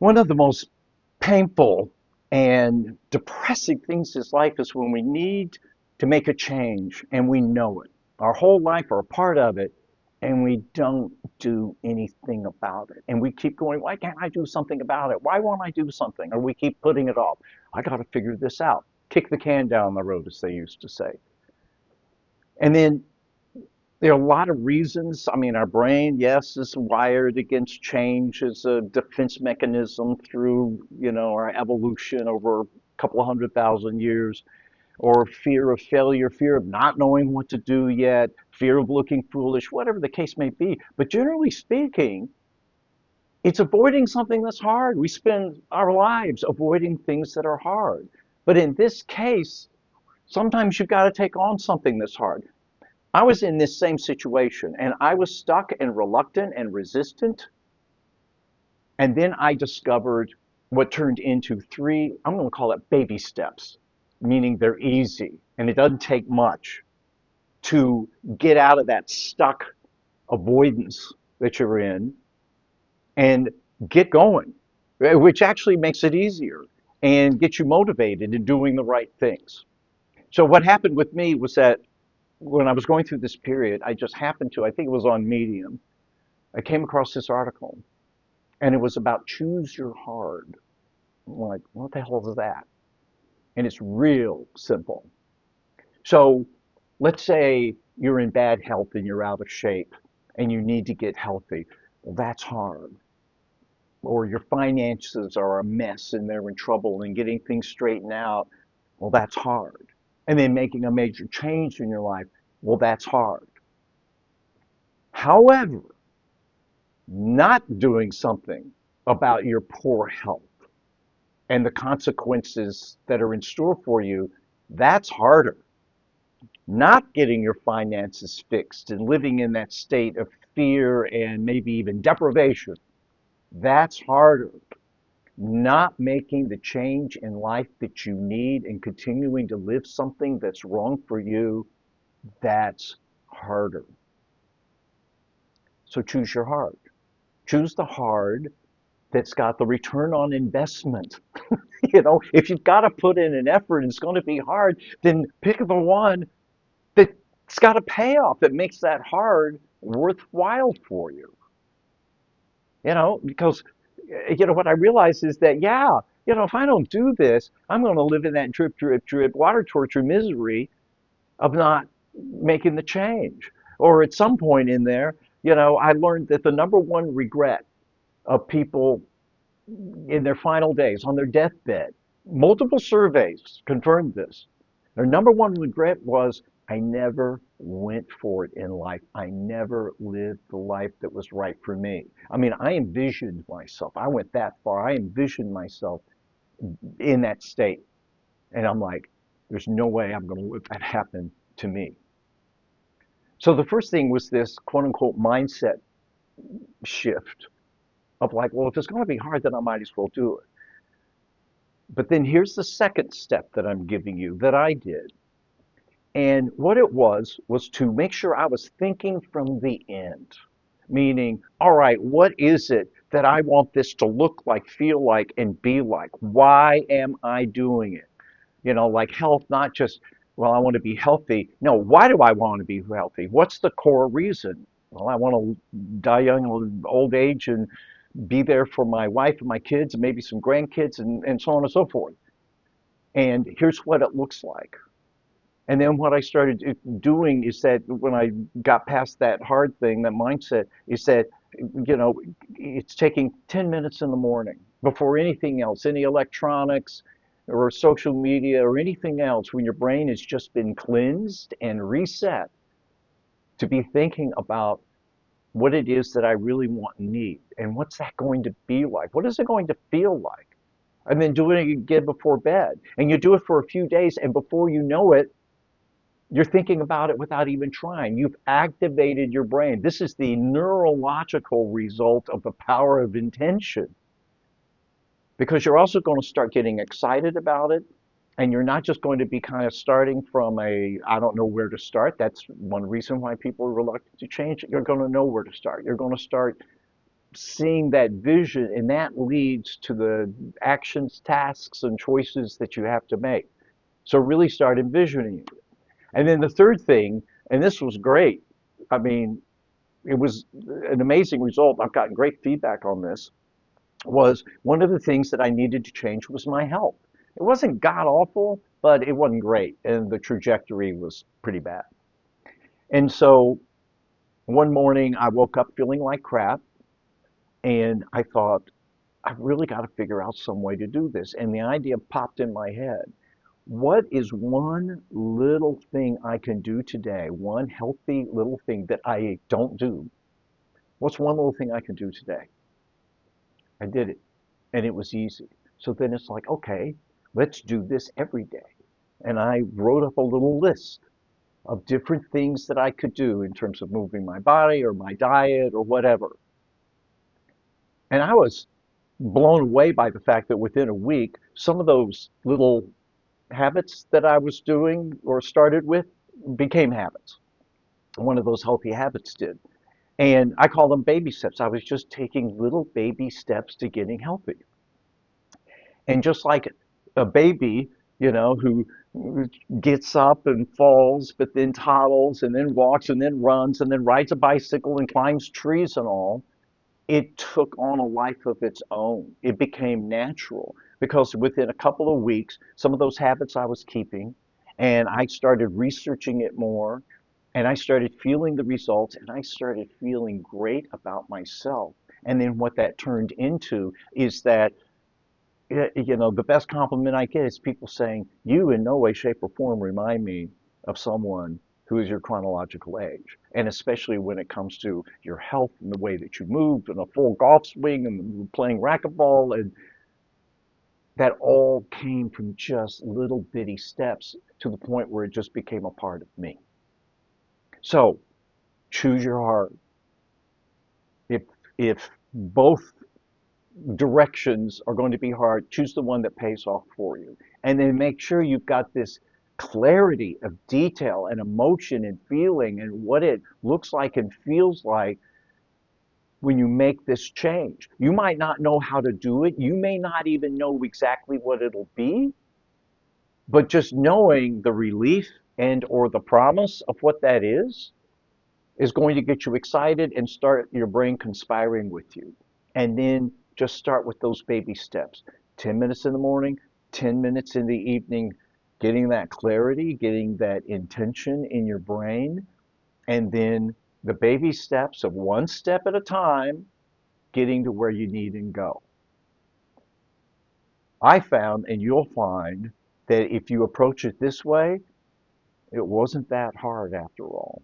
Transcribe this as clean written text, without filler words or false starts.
One of the most painful and depressing things in life is when we need to make a change and we know it. Our whole life or a part of it, and we don't do anything about it. And we keep going, why can't I do something about it? Why won't I do something? Or we keep putting it off. I got to figure this out. Kick the can down the road, as they used to say. And then there are a lot of reasons. I mean, our brain, yes, is wired against change as a defense mechanism through, our evolution over a couple of 100,000 years, or fear of failure, fear of not knowing what to do yet, fear of looking foolish, whatever the case may be. But generally speaking, it's avoiding something that's hard. We spend our lives avoiding things that are hard. But in this case, sometimes you've got to take on something that's hard. I was in this same situation and I was stuck and reluctant and resistant. And then I discovered what turned into three, I'm going to call it baby steps, meaning they're easy and it doesn't take much to get out of that stuck avoidance that you're in and get going, which actually makes it easier and gets you motivated in doing the right things. So what happened with me was that when I was going through this period, I just happened to, I think it was on Medium, I came across this article and it was about choose your hard. I'm like, what the hell is that? And it's real simple. So let's say you're in bad health and you're out of shape and you need to get healthy. Well, that's hard. Or your finances are a mess and they're in trouble and getting things straightened out. Well, that's hard. And then making a major change in your life. Well, that's hard. However, not doing something about your poor health and the consequences that are in store for you, that's harder. Not getting your finances fixed and living in that state of fear and maybe even deprivation, that's harder. Not making the change in life that you need and continuing to live something that's wrong for you, that's harder. So choose your hard. Choose the hard that's got the return on investment. If you've got to put in an effort and it's going to be hard, then pick the one that's got a payoff that makes that hard worthwhile for you. Because what I realize is that, yeah, if I don't do this, I'm going to live in that drip, drip, drip water torture misery of not making the change. Or at some point in there, I learned that the number one regret of people in their final days, on their deathbed, multiple surveys confirmed this. Their number one regret was, I never went for it in life. I never lived the life that was right for me. I mean, I envisioned myself. I went that far. I envisioned myself in that state. And I'm like, there's no way I'm going to let that happen to me. So the first thing was this quote unquote mindset shift of like, well, if it's going to be hard, then I might as well do it. But then here's the second step that I'm giving you that I did. And what it was to make sure I was thinking from the end, meaning, all right, what is it that I want this to look like, feel like, and be like? Why am I doing it? Like health, not just, well, I want to be healthy. No, why do I want to be healthy? What's the core reason? Well, I want to die young in old age and be there for my wife and my kids and maybe some grandkids and so on and so forth. And here's what it looks like. And then what I started doing is that when I got past that hard thing, that mindset, is that, it's taking 10 minutes in the morning before anything else, any electronics or social media or anything else, when your brain has just been cleansed and reset, to be thinking about what it is that I really want and need. And what's that going to be like? What is it going to feel like? And then doing it again before bed. And you do it for a few days, and before you know it, you're thinking about it without even trying. You've activated your brain. This is the neurological result of the power of intention. Because you're also going to start getting excited about it. And you're not just going to be kind of starting from I don't know where to start. That's one reason why people are reluctant to change. You're going to know where to start. You're going to start seeing that vision, and that leads to the actions, tasks, and choices that you have to make. So really start envisioning it. And then the third thing, and this was great. I mean, it was an amazing result. I've gotten great feedback on this. Was one of the things that I needed to change was my health. It wasn't god awful, but it wasn't great, and the trajectory was pretty bad. And so one morning I woke up feeling like crap, and I thought, I really got to figure out some way to do this. And the idea popped in my head. What is one little thing I can do today? One healthy little thing that I don't do. What's one little thing I can do today? I did it, and it was easy. So then it's like, okay, let's do this every day. And I wrote up a little list of different things that I could do in terms of moving my body or my diet or whatever. And I was blown away by the fact that within a week, some of those little habits that I was doing or started with became habits. One of those healthy habits did. And I call them baby steps. I was just taking little baby steps to getting healthy. And just like a baby, who gets up and falls, but then toddles and then walks and then runs and then rides a bicycle and climbs trees and all, it took on a life of its own. It became natural because within a couple of weeks, some of those habits I was keeping, and I started researching it more, and I started feeling the results, and I started feeling great about myself. And then what that turned into is that, the best compliment I get is people saying, you in no way, shape, or form remind me of someone who is your chronological age. And especially when it comes to your health and the way that you move and a full golf swing and playing racquetball. And that all came from just little bitty steps to the point where it just became a part of me. So choose your heart. If, if both directions are going to be hard, choose the one that pays off for you. And then make sure you've got this clarity of detail and emotion and feeling and what it looks like and feels like when you make this change. You might not know how to do it. You may not even know exactly what it'll be, but just knowing the relief and or the promise of what that is going to get you excited and start your brain conspiring with you. And then just start with those baby steps. 10 minutes in the morning, 10 minutes in the evening, getting that clarity, getting that intention in your brain, and then the baby steps of one step at a time, getting to where you need and go. I found, and you'll find, that if you approach it this way, it wasn't that hard after all.